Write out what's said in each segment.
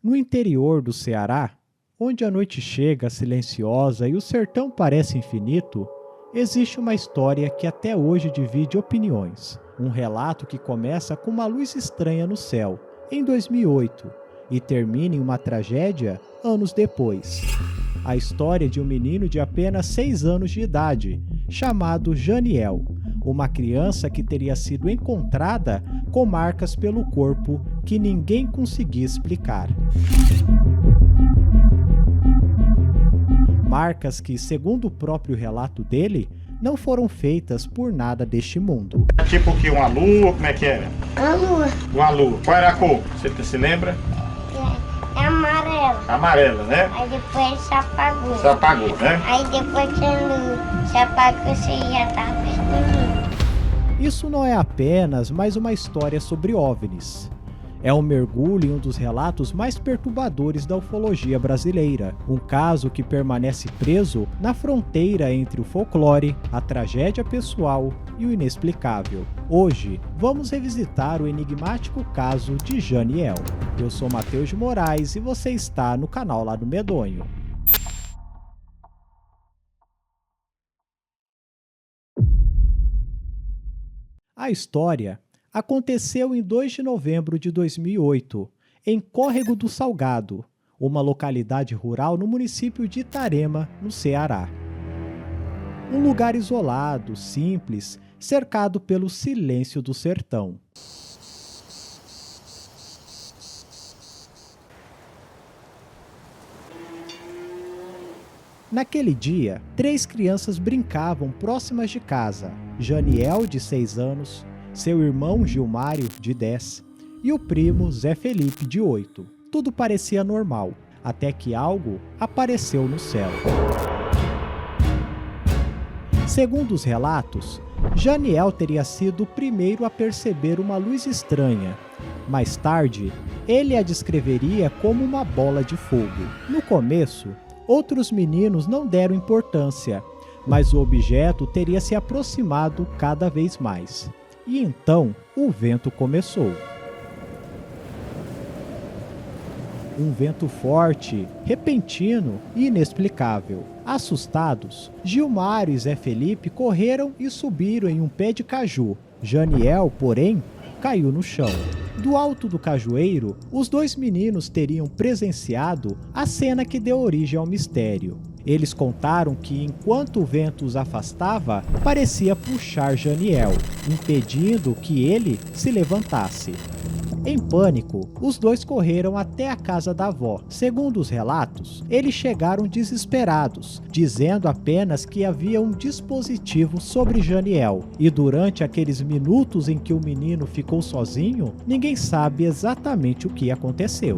No interior do Ceará, onde a noite chega silenciosa e o sertão parece infinito, existe uma história que até hoje divide opiniões. Um relato que começa com uma luz estranha no céu, em 2008, e termina em uma tragédia anos depois. A história de um menino de apenas 6 anos de idade, chamado Janiel, uma criança que teria sido encontrada com marcas pelo corpo que ninguém conseguia explicar. Marcas que, segundo o próprio relato dele, não foram feitas por nada deste mundo. Tipo o que? Uma lua? Como é que era? Uma lua. Uma lua. Qual era a cor? Você se lembra? É amarela. Amarela, né? Aí depois se apagou. Se apagou, né? Aí depois quando se apagou, você já tava escondido. Isso não é apenas mais uma história sobre OVNIs. É um mergulho em um dos relatos mais perturbadores da ufologia brasileira. Um caso que permanece preso na fronteira entre o folclore, a tragédia pessoal e o inexplicável. Hoje, vamos revisitar o enigmático caso de Janiel. Eu sou Matheus de Moraes e você está no canal Lado Medonho. A história aconteceu em 2 de novembro de 2008, em Córrego do Salgado, uma localidade rural no município de Itarema, no Ceará. Um lugar isolado, simples, cercado pelo silêncio do sertão. Naquele dia, 3 crianças brincavam próximas de casa. Janiel, de 6 anos, seu irmão Gilmário, de 10, e o primo Zé Felipe, de 8. Tudo parecia normal, até que algo apareceu no céu. Segundo os relatos, Janiel teria sido o primeiro a perceber uma luz estranha. Mais tarde, ele a descreveria como uma bola de fogo. No começo, outros meninos não deram importância, mas o objeto teria se aproximado cada vez mais. E então, o vento começou. Um vento forte, repentino e inexplicável. Assustados, Gilmário e Zé Felipe correram e subiram em um pé de caju. Janiel, porém, caiu no chão. Do alto do cajueiro, os 2 meninos teriam presenciado a cena que deu origem ao mistério. Eles contaram que, enquanto o vento os afastava, parecia puxar Janiel, impedindo que ele se levantasse. Em pânico, os 2 correram até a casa da avó. Segundo os relatos, eles chegaram desesperados, dizendo apenas que havia um dispositivo sobre Janiel. E durante aqueles minutos em que o menino ficou sozinho, ninguém sabe exatamente o que aconteceu.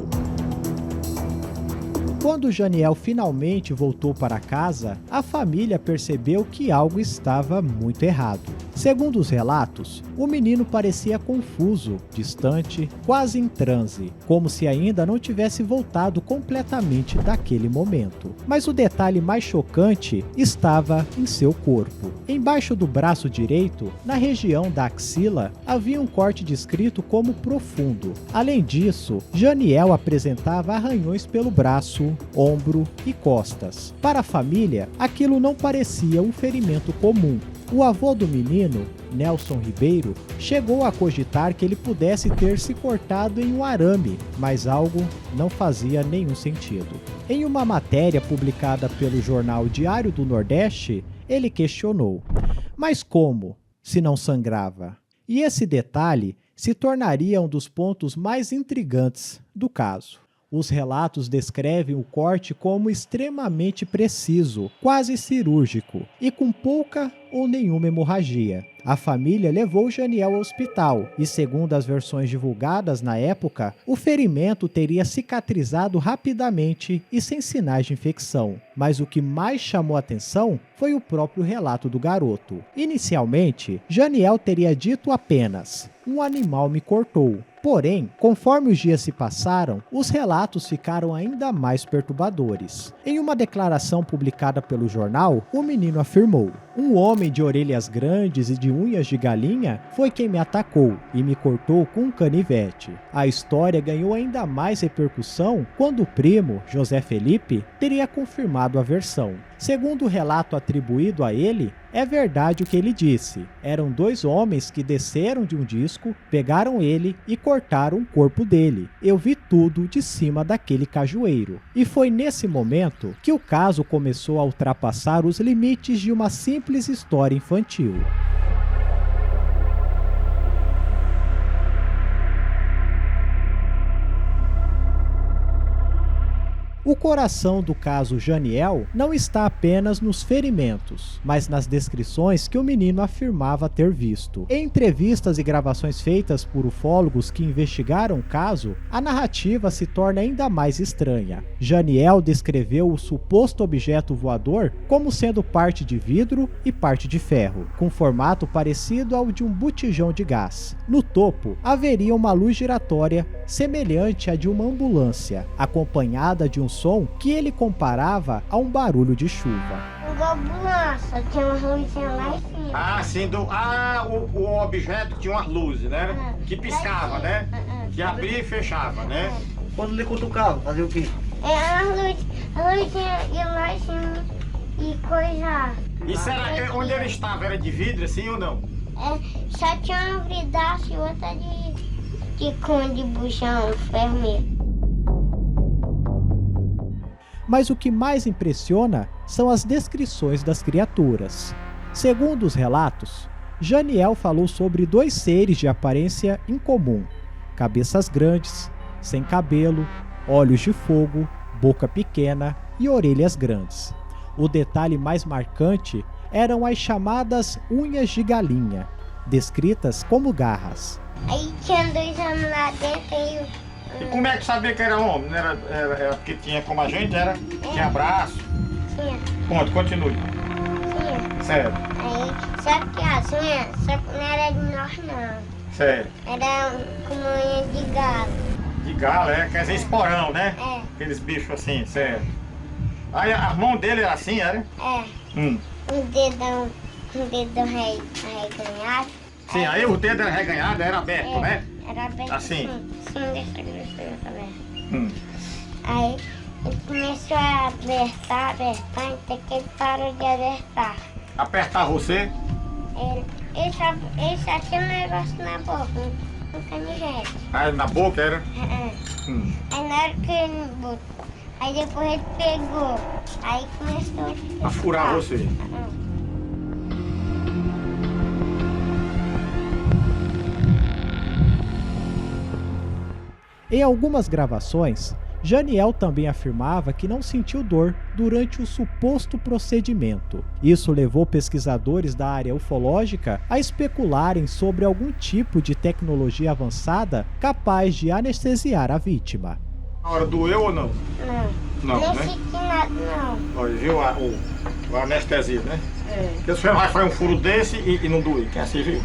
Quando Janiel finalmente voltou para casa, a família percebeu que algo estava muito errado. Segundo os relatos, o menino parecia confuso, distante, quase em transe, como se ainda não tivesse voltado completamente daquele momento. Mas o detalhe mais chocante estava em seu corpo. Embaixo do braço direito, na região da axila, havia um corte descrito como profundo. Além disso, Janiel apresentava arranhões pelo braço, ombro e costas. Para a família, aquilo não parecia um ferimento comum. O avô do menino, Nelson Ribeiro, chegou a cogitar que ele pudesse ter se cortado em um arame, mas algo não fazia nenhum sentido. Em uma matéria publicada pelo jornal Diário do Nordeste, ele questionou: mas como, se não sangrava? E esse detalhe se tornaria um dos pontos mais intrigantes do caso. Os relatos descrevem o corte como extremamente preciso, quase cirúrgico, e com pouca ou nenhuma hemorragia. A família levou Janiel ao hospital e, segundo as versões divulgadas na época, o ferimento teria cicatrizado rapidamente e sem sinais de infecção. Mas o que mais chamou a atenção foi o próprio relato do garoto. Inicialmente, Janiel teria dito apenas: "Um animal me cortou", Porém, conforme os dias se passaram, os relatos ficaram ainda mais perturbadores. Em uma declaração publicada pelo jornal, o menino afirmou: "Um homem de orelhas grandes e de unhas de galinha foi quem me atacou e me cortou com um canivete." A história ganhou ainda mais repercussão quando o primo, José Felipe, teria confirmado a versão. Segundo o relato atribuído a ele, é verdade o que ele disse. Eram 2 homens que desceram de um disco, pegaram ele e cortaram o corpo dele. Eu vi tudo de cima daquele cajueiro. E foi nesse momento que o caso começou a ultrapassar os limites de uma simples história infantil. O coração do caso Janiel não está apenas nos ferimentos, mas nas descrições que o menino afirmava ter visto. Em entrevistas e gravações feitas por ufólogos que investigaram o caso, a narrativa se torna ainda mais estranha. Janiel descreveu o suposto objeto voador como sendo parte de vidro e parte de ferro, com formato parecido ao de um botijão de gás. No topo, haveria uma luz giratória semelhante à de uma ambulância, acompanhada de um som que ele comparava a um barulho de chuva. Igual ambulância, tinha uma luzinha lá em cima. Ah, sim, o objeto tinha umas luzes, né? Que piscava, né? Que abria e fechava, né? Quando ele cutucava, fazia o quê? A luzinha ia lá em cima e coisar. Isso era onde ele estava, era de vidro assim ou não? Só tinha uma vidraça e outra de cone de buchão, vermelho. Mas o que mais impressiona são as descrições das criaturas. Segundo os relatos, Janiel falou sobre 2 seres de aparência incomum: cabeças grandes, sem cabelo, olhos de fogo, boca pequena e orelhas grandes. O detalhe mais marcante eram as chamadas unhas de galinha, descritas como garras. Aí tinha 2 homens lá dentro E como é que sabia que era homem? Não era porque tinha como a gente, tinha braço. tinha. Conte, continue. Tinha. Sério, Aí, só que as unhas, só que não era de nós não. sério. Era como unha de galo. De galo, quer dizer esporão, né? É. Aqueles bichos assim, sério. Aí a mão dele era assim, era? Um dedão reganhado. Sim, aí o dedo era reganhado, era aberto, né? Era bem Assim? Sim, dessa grossura também. Hum. Aí ele começou a apertar, até que ele parou de apertar. Apertar você? Ele só tinha um negócio na boca, um canivete. Aí na boca era? Aí na hora que ele botou, aí depois ele pegou, aí começou A furar você. Em algumas gravações, Janiel também afirmava que não sentiu dor durante o suposto procedimento. Isso levou pesquisadores da área ufológica a especularem sobre algum tipo de tecnologia avançada capaz de anestesiar a vítima. Na hora doeu ou não? Não. Não, Nem né? senti nada, não. Olha, viu o anestesia, né? Porque você vai fazer um furo desse e não doer, que é assim, viu?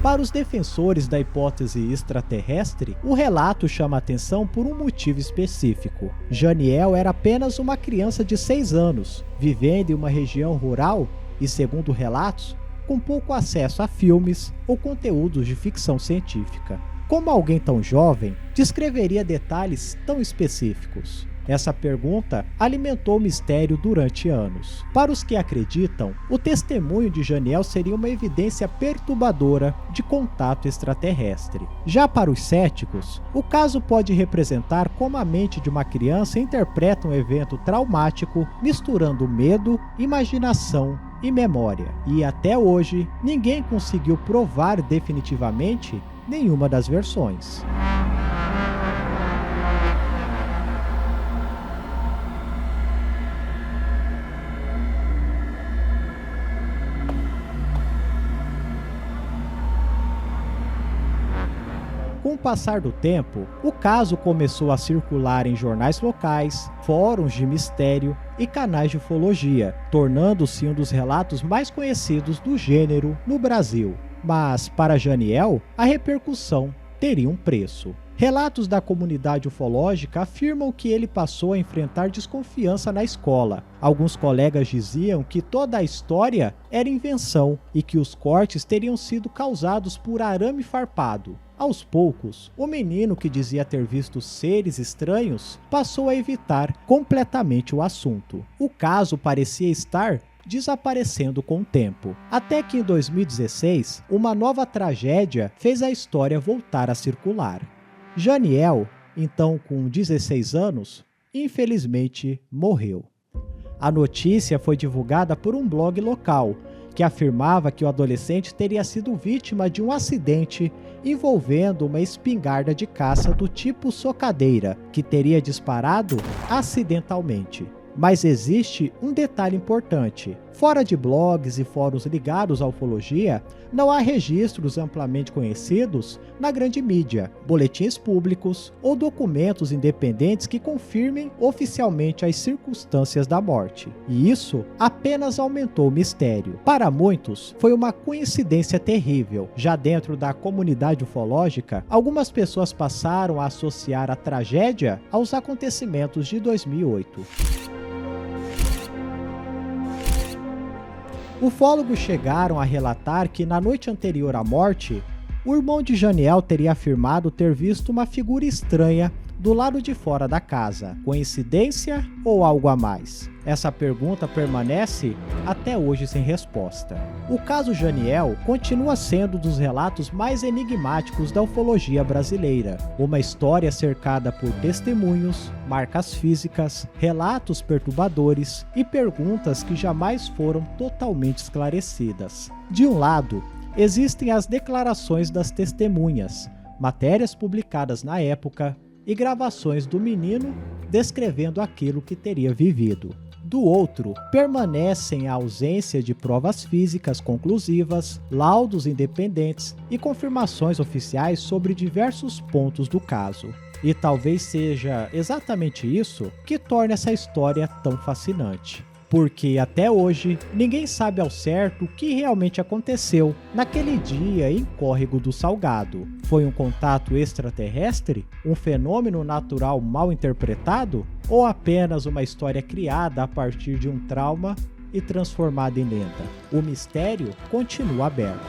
Para os defensores da hipótese extraterrestre, o relato chama atenção por um motivo específico. Janiel era apenas uma criança de 6 anos, vivendo em uma região rural e, segundo relatos, com pouco acesso a filmes ou conteúdos de ficção científica. Como alguém tão jovem descreveria detalhes tão específicos? Essa pergunta alimentou o mistério durante anos. Para os que acreditam, o testemunho de Janiel seria uma evidência perturbadora de contato extraterrestre. Já para os céticos, o caso pode representar como a mente de uma criança interpreta um evento traumático, misturando medo, imaginação e memória. E até hoje, ninguém conseguiu provar definitivamente nenhuma das versões. Com o passar do tempo, o caso começou a circular em jornais locais, fóruns de mistério e canais de ufologia, tornando-se um dos relatos mais conhecidos do gênero no Brasil. Mas, para Janiel, a repercussão teria um preço. Relatos da comunidade ufológica afirmam que ele passou a enfrentar desconfiança na escola. Alguns colegas diziam que toda a história era invenção e que os cortes teriam sido causados por arame farpado. Aos poucos, o menino que dizia ter visto seres estranhos passou a evitar completamente o assunto. O caso parecia estar desaparecendo com o tempo. Até que em 2016, uma nova tragédia fez a história voltar a circular. Janiel, então com 16 anos, infelizmente morreu. A notícia foi divulgada por um blog local, que afirmava que o adolescente teria sido vítima de um acidente envolvendo uma espingarda de caça do tipo socadeira, que teria disparado acidentalmente. Mas existe um detalhe importante. Fora de blogs e fóruns ligados à ufologia, não há registros amplamente conhecidos na grande mídia, boletins públicos ou documentos independentes que confirmem oficialmente as circunstâncias da morte. E isso apenas aumentou o mistério. Para muitos, foi uma coincidência terrível. Já dentro da comunidade ufológica, algumas pessoas passaram a associar a tragédia aos acontecimentos de 2008. Ufólogos chegaram a relatar que na noite anterior à morte, o irmão de Janiel teria afirmado ter visto uma figura estranha do lado de fora da casa. Coincidência ou algo a mais? Essa pergunta permanece até hoje sem resposta. O caso Janiel continua sendo um dos relatos mais enigmáticos da ufologia brasileira. Uma história cercada por testemunhos, marcas físicas, relatos perturbadores e perguntas que jamais foram totalmente esclarecidas. De um lado, existem as declarações das testemunhas, matérias publicadas na época e gravações do menino descrevendo aquilo que teria vivido. Do outro, permanecem a ausência de provas físicas conclusivas, laudos independentes e confirmações oficiais sobre diversos pontos do caso. E talvez seja exatamente isso que torna essa história tão fascinante. Porque até hoje, ninguém sabe ao certo o que realmente aconteceu naquele dia em Córrego do Salgado. Foi um contato extraterrestre? Um fenômeno natural mal interpretado? Ou apenas uma história criada a partir de um trauma e transformada em lenda? O mistério continua aberto.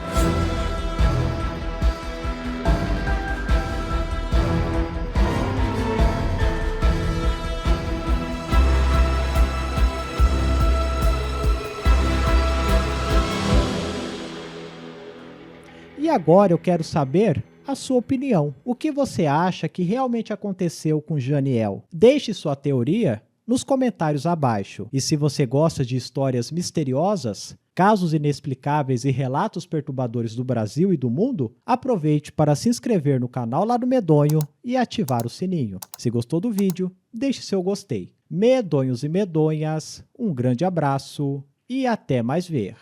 E agora eu quero saber a sua opinião. O que você acha que realmente aconteceu com Janiel? Deixe sua teoria nos comentários abaixo. E se você gosta de histórias misteriosas, casos inexplicáveis e relatos perturbadores do Brasil e do mundo, aproveite para se inscrever no canal Lado Medonho e ativar o sininho. Se gostou do vídeo, deixe seu gostei. Medonhos e medonhas, um grande abraço e até mais ver.